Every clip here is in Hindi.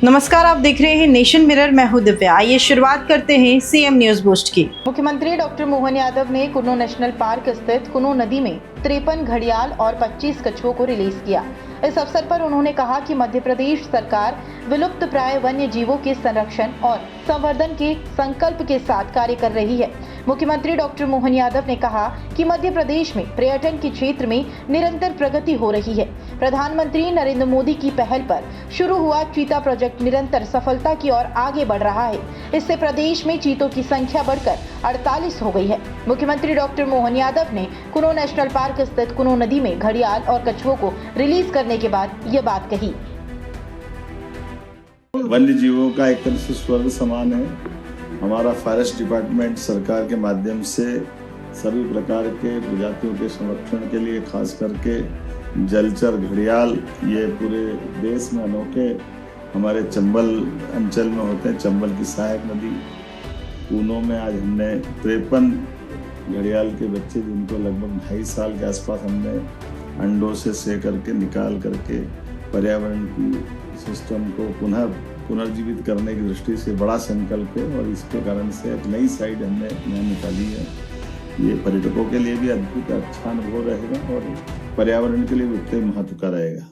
नमस्कार, आप देख रहे हैं नेशन मिरर। मैं हूं दिव्या। आइए शुरुआत करते हैं सीएम न्यूज बूस्ट की। मुख्यमंत्री डॉक्टर मोहन यादव ने कुन्नू नेशनल पार्क स्थित कुन्नू नदी में 53 घड़ियाल और 25 कछुओं को रिलीज किया। इस अवसर पर उन्होंने कहा कि मध्य प्रदेश सरकार विलुप्त प्राय वन्य जीवों के संरक्षण और संवर्धन के संकल्प के साथ कार्य कर रही है। मुख्यमंत्री डॉक्टर मोहन यादव ने कहा कि मध्य प्रदेश में पर्यटन के क्षेत्र में निरंतर प्रगति हो रही है। प्रधानमंत्री नरेंद्र मोदी की पहल पर शुरू हुआ चीता प्रोजेक्ट निरंतर सफलता की ओर आगे बढ़ रहा है। इससे प्रदेश में चीतों की संख्या बढ़कर 48 हो गई है। मुख्यमंत्री डॉक्टर मोहन यादव ने कुन्नू नेशनल पार्क स्थित कुन्नू नदी में घड़ियाल और कछुओं को रिलीज करने के बाद ये बात कही। वन्य जीवों का एक तरह से स्वर्ग समान है। हमारा फॉरेस्ट डिपार्टमेंट सरकार के माध्यम से सभी प्रकार के प्रजातियों के संरक्षण के लिए खास करके जलचर घड़ियाल ये पूरे देश में अनोखे हमारे चंबल अंचल में होते हैं। चंबल की सहायक नदी ऊनो में आज हमने 53 घड़ियाल के बच्चे जिनको लगभग 2.5 साल के आसपास हमने अंडों से से करके निकाल करके पर्यावरण की सिस्टम को पुनर्जीवित करने की दृष्टि से बड़ा संकल्प है और इसके कारण से एक नई साइड हमने यहाँ निकाली है। ये पर्यटकों के लिए भी अद्भुत अच्छा अनुभव रहेगा और पर्यावरण के लिए भी उतने महत्व का रहेगा।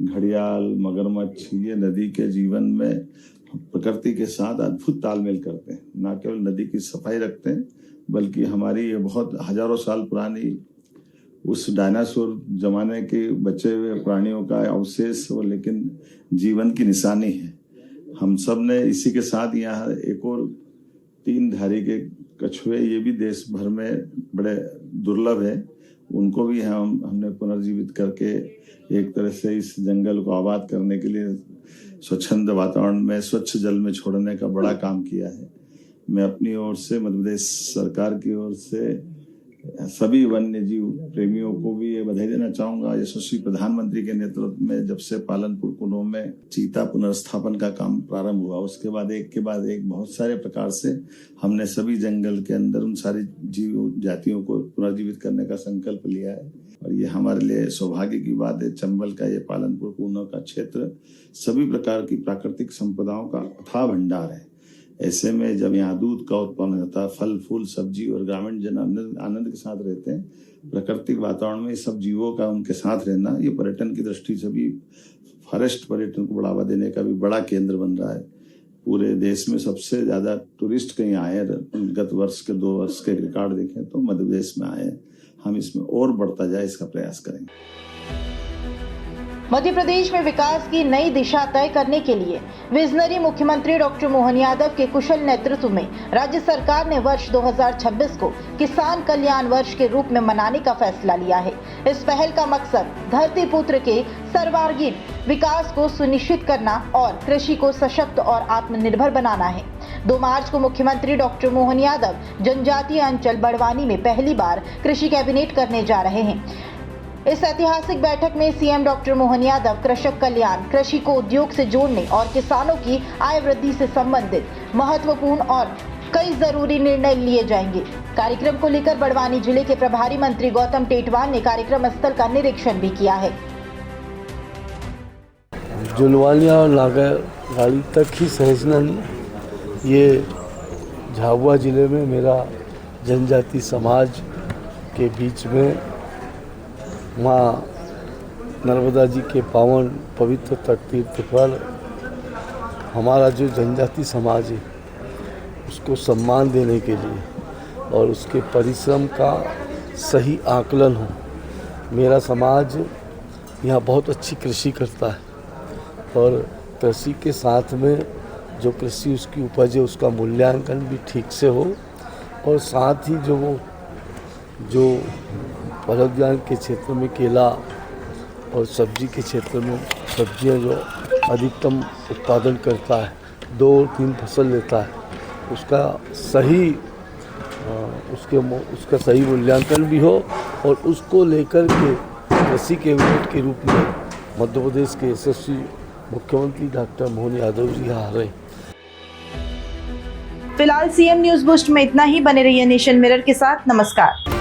घड़ियाल, मगरमच्छ ये नदी के जीवन में प्रकृति के साथ अद्भुत तालमेल करते हैं। न केवल नदी की सफाई रखते हैं बल्कि हमारी ये बहुत हजारों साल पुरानी उस डायनासोर जमाने के बचे हुए प्राणियों का अवशेष हो, लेकिन जीवन की निशानी है। हम सब ने इसी के साथ यहाँ एक और 3 धारी के कछुए, ये भी देश भर में बड़े दुर्लभ है, उनको भी हमने पुनर्जीवित करके एक तरह से इस जंगल को आबाद करने के लिए स्वच्छंद वातावरण में स्वच्छ जल में छोड़ने का बड़ा काम किया है। मैं अपनी ओर से मध्य प्रदेश सरकार की ओर से सभी वन्य जीव प्रेमियों को भी ये बधाई देना चाहूंगा। यशस्वी प्रधानमंत्री के नेतृत्व में जब से पालनपुर कुन्नू में चीता पुनर्स्थापन का काम प्रारंभ हुआ, उसके बाद एक के बाद एक बहुत सारे प्रकार से हमने सभी जंगल के अंदर उन सारी जीव जातियों को पुनर्जीवित करने का संकल्प लिया है और ये हमारे लिए सौभाग्य की बात है। चंबल का ये पालनपुर कुन्नू का क्षेत्र सभी प्रकार की प्राकृतिक संपदाओं का अथाह भंडार है। ऐसे में जब यहाँ दूध का उत्पन्न होता है, फल फूल सब्जी और ग्रामीण जन आनंद के साथ रहते हैं, प्राकृतिक वातावरण में सब जीवों का उनके साथ रहना ये पर्यटन की दृष्टि से भी फॉरेस्ट पर्यटन को बढ़ावा देने का भी बड़ा केंद्र बन रहा है। पूरे देश में सबसे ज्यादा टूरिस्ट कहीं आए हैं, गत वर्ष के 2 वर्ष के रिकॉर्ड देखें तो मध्य प्रदेश में आए हैं। हम इसमें और बढ़ता जाए इसका प्रयास करेंगे। मध्य प्रदेश में विकास की नई दिशा तय करने के लिए विजनरी मुख्यमंत्री डॉक्टर मोहन यादव के कुशल नेतृत्व में राज्य सरकार ने वर्ष 2026 को किसान कल्याण वर्ष के रूप में मनाने का फैसला लिया है। इस पहल का मकसद धरती पुत्र के सर्वांगीण विकास को सुनिश्चित करना और कृषि को सशक्त और आत्मनिर्भर बनाना है। 2 मार्च को मुख्यमंत्री डॉक्टर मोहन यादव जनजातीय अंचल बड़वानी में पहली बार कृषि कैबिनेट करने जा रहे हैं। इस ऐतिहासिक बैठक में सीएम डॉक्टर मोहन यादव कृषक कल्याण, कृषि को उद्योग से जोड़ने और किसानों की आय वृद्धि से संबंधित महत्वपूर्ण और कई जरूरी निर्णय लिए जाएंगे। कार्यक्रम को लेकर बड़वानी जिले के प्रभारी मंत्री गौतम टेटवाल ने कार्यक्रम स्थल का निरीक्षण भी किया है। जुलवानिया और नागागाड़ी तक ही सहजना नहीं, ये झाबुआ जिले में मेरा जनजाति समाज के बीच में माँ नर्मदा जी के पावन पवित्र तट तीर्थ पर हमारा जो जनजाति समाज है उसको सम्मान देने के लिए और उसके परिश्रम का सही आकलन हो। मेरा समाज यहाँ बहुत अच्छी कृषि करता है और कृषि के साथ में जो कृषि उसकी उपज है उसका मूल्यांकन भी ठीक से हो और साथ ही जो फल उद्यान के क्षेत्र में केला और सब्जी के क्षेत्र में सब्जियां जो अधिकतम उत्पादन करता है, 2 और 3 फसल लेता है, उसका सही मूल्यांकन भी हो और उसको लेकर के कृषि कैबिनेट के रूप में मध्य प्रदेश के यशस्वी मुख्यमंत्री डॉक्टर मोहन यादव जी आ रहे हैं। फिलहाल सीएम न्यूज बूस्ट में इतना ही। बने रहिए नेशन मिरर के साथ। नमस्कार।